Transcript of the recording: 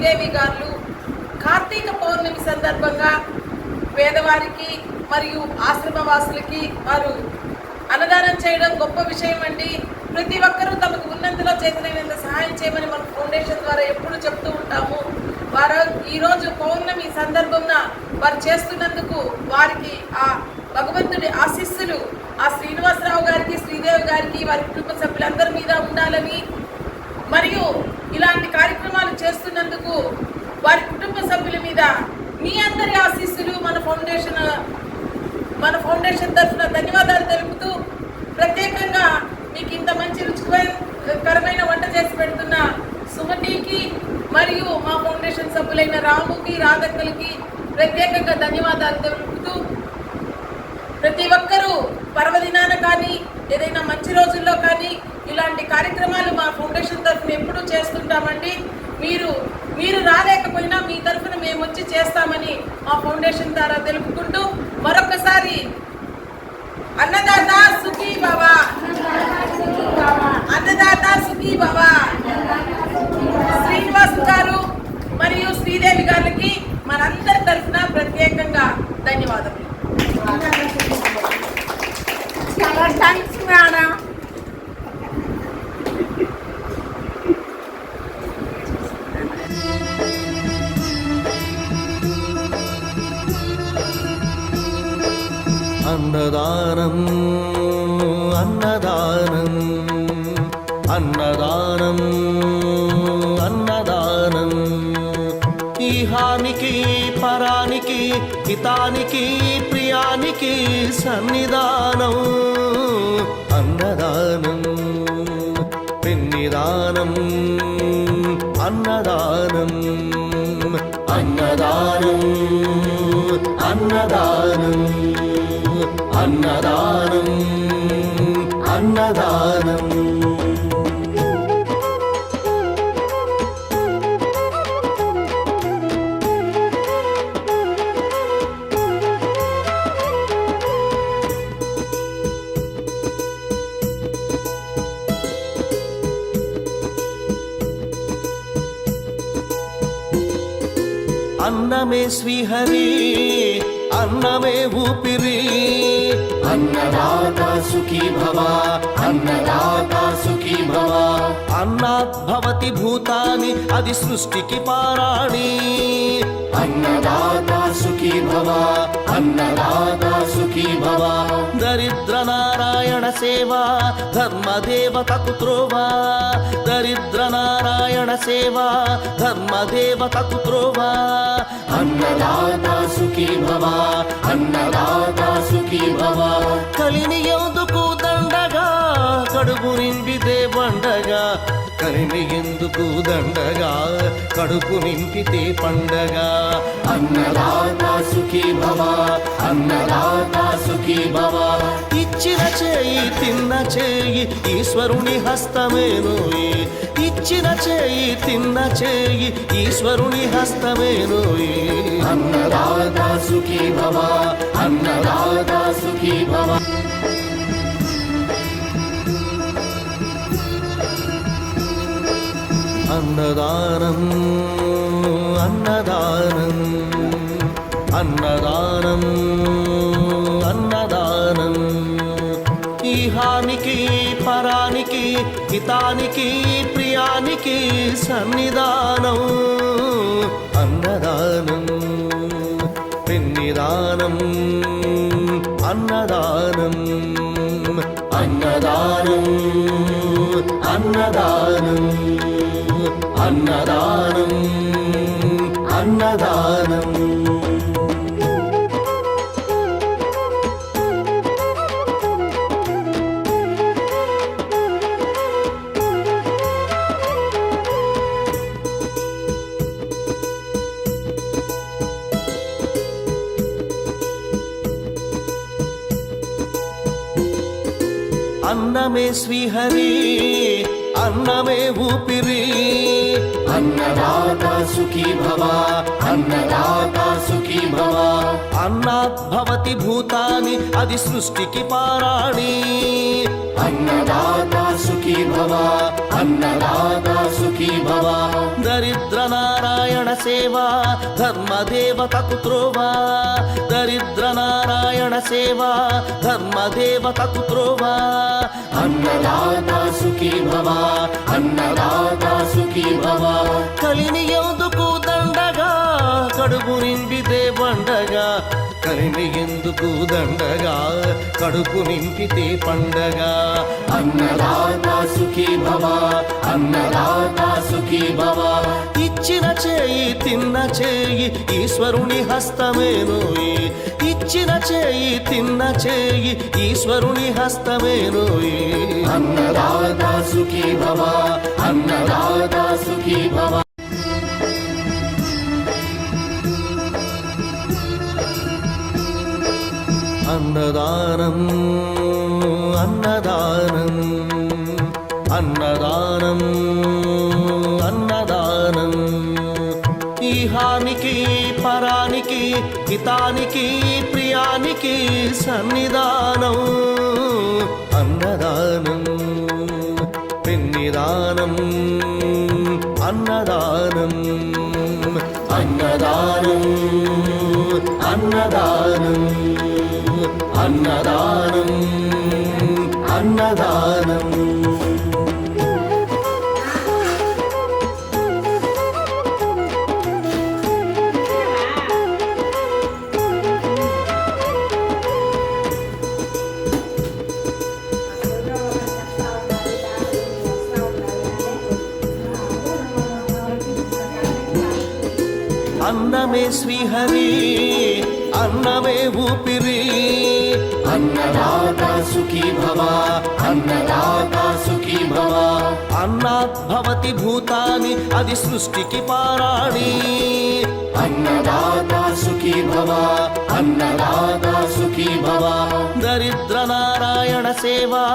శ్రీదేవి గారు కార్తీక పౌర్ణమి సందర్భంగా పేదవారికి మరియు ఆశ్రమవాసులకి వారు అన్నదానం చేయడం గొప్ప విషయం అండి. ప్రతి ఒక్కరూ తమకు ఉన్నంతలో చేతనైనంత సహాయం చేయమని మన ఫౌండేషన్ ద్వారా ఎప్పుడు చెప్తూ ఉంటాము. వారు ఈరోజు పౌర్ణమి సందర్భంన వారు చేస్తున్నందుకు వారికి ఆ భగవంతుడి ఆశీస్సులు ఆ శ్రీనివాసరావు గారికి, శ్రీదేవి గారికి, వారి కుటుంబ సభ్యులందరి మీద ఉండాలని, మరియు ఇలాంటి కార్యక్రమాలు చేస్తున్నందుకు వారి కుటుంబ సభ్యుల మీద మీ అందరి ఆశీస్సులు మన ఫౌండేషన్ తరఫున ధన్యవాదాలు తెలుపుతూ, ప్రత్యేకంగా మీకు ఇంత మంచి రుచికరమైన వంట చేసి పెడుతున్న సుమతికి మరియు మా ఫౌండేషన్ సభ్యులైన రాముకి, రాధక్కలకి ప్రత్యేకంగా ధన్యవాదాలు తెలుపుతూ, ప్రతి ఒక్కరూ పర్వదినాన కానీ ఏదైనా మంచి రోజుల్లో కానీ ఇలాంటి కార్యక్రమాలు మా ఫౌండేషన్ తరఫున ఎప్పుడూ చేస్తుంటామండి. మీరు రాలేకపోయినా మీ తరఫున మేము వచ్చి చేస్తామని మా ఫౌండేషన్ ద్వారా తెలుపుకుంటూ, మరొకసారి అన్నదాత సుఖీ భవ, అన్నదాత సుఖీ భవ. శ్రీనివాస్ గారు మరియు శ్రీదేవి గారికి మనందరి తరఫున ప్రత్యేకంగా ధన్యవాదాలు. చాలా థ్యాంక్స్ మేడం. అన్నదానం అన్నదానం అన్నదానం అన్నదానం, ఈహానికి పరానికి హితానికి ప్రియానికి సన్నిధానం. అన్నదానం పెన్నిదానం అన్నదానం అన్నదానం అన్నదానం అన్నదానం అన్నదానం. అన్నమే శ్రీహరి, అన్నమే ఊపిరి. అన్నదాత సుఖీ భవ, అన్నదాత సుఖీ భవ. అన్నాత్ భవతి భూతాని, అది సృష్టికి పారాణి. అన్నదాత సుఖీ భవ, అన్నదాత సుఖీ భవ. దరిద్ర నారాయణ సేవా, ధర్మదేవతకు త్రోవా. దరిద్ర నారాయణ సేవా, ధర్మదేవతకు త్రోవా. అన్నదాత సుఖీ భవ, అన్నదాత సుఖీ భవ. కలిని ఎందుకు దండగా, కడుపు నింపితే పండగా. కలిని ఎందుకు దండగా, కడుపు నింపితే పండగ. అన్నదాత సుఖీ భవ, అన్నదాత సుఖీ భవ. ఇచ్చిన చేయి తిన్న చేయి ఈశ్వరుని హస్తమేనోయి. ఇచ్చిన చేయి తిన్న చేయి ఈశ్వరుని హస్తమేనోయి. అన్నదాత సుఖీ భవ, అన్నదాత సుఖీ భవ. అన్నదానం అన్నదానం అన్నదానం అన్నదానం, ఈహానికి పరానికి హితానికి ప్రియానికి సన్నిధానం. అన్నదానం పెన్నిదానం అన్నదానం అన్నదానం అన్నదానం అన్నదానం అన్నదానం. అన్నమే శ్రీహరి, అన్నమే ఊపిరి. అన్నదాత సుఖీ భవ, అన్నదాత సుఖీ భవ. అన్నాత్ భవతి భూతాని, అది సృష్టికి పారాణి. అన్నదాత సుఖీ భవ, అన్నదాత సుఖీ సుఖీ భవ దరిద్ర నారాయణ సేవా ధర్మదేవతకు త్రోవా దరిద్ర నారాయణ సేవా ధర్మదేవతకు త్రోవా అన్నదాత సుఖీ భవ అన్నదాత సుఖీ భవ కలిని ఎందుకు దండగా కడుపు నింపితే పండగా కలిమి ఎందుకు దండగా కడుపు నింపితే పండగ అన్నదాత సుఖీ భవ అన్నదాత సుఖీ భవ ఇచ్చిన చేయి తిన్న చేయి ఈశ్వరుని హస్తమేనోయి ఇచ్చిన చేయి తిన్న చేయి ఈశ్వరుని హస్తమేనోయి అన్నదాత సుఖీ భవ అన్నదాత సుఖీ భవ అన్నదానం అన్నదానం అన్నదానం అన్నదానం ఈహానికి పరానికి హితానికి ప్రియానికి సన్నిధానం అన్నదానం పెన్నిదానం అన్నదానం అన్నదానం అన్నదానం అన్నదానం అన్నదానం అన్నమే శ్రీహరి అన్నమే ఊపిరి అన్నదాత సుఖీ భవ అన్నదాత సుఖీ భవ అన్నాత్ భవతి భూతాని అది సృష్టికి పారాణి అన్నదాత సుఖీ భవ అన్నదాత సుఖీ భవ దరిద్ర నారాయణ సేవా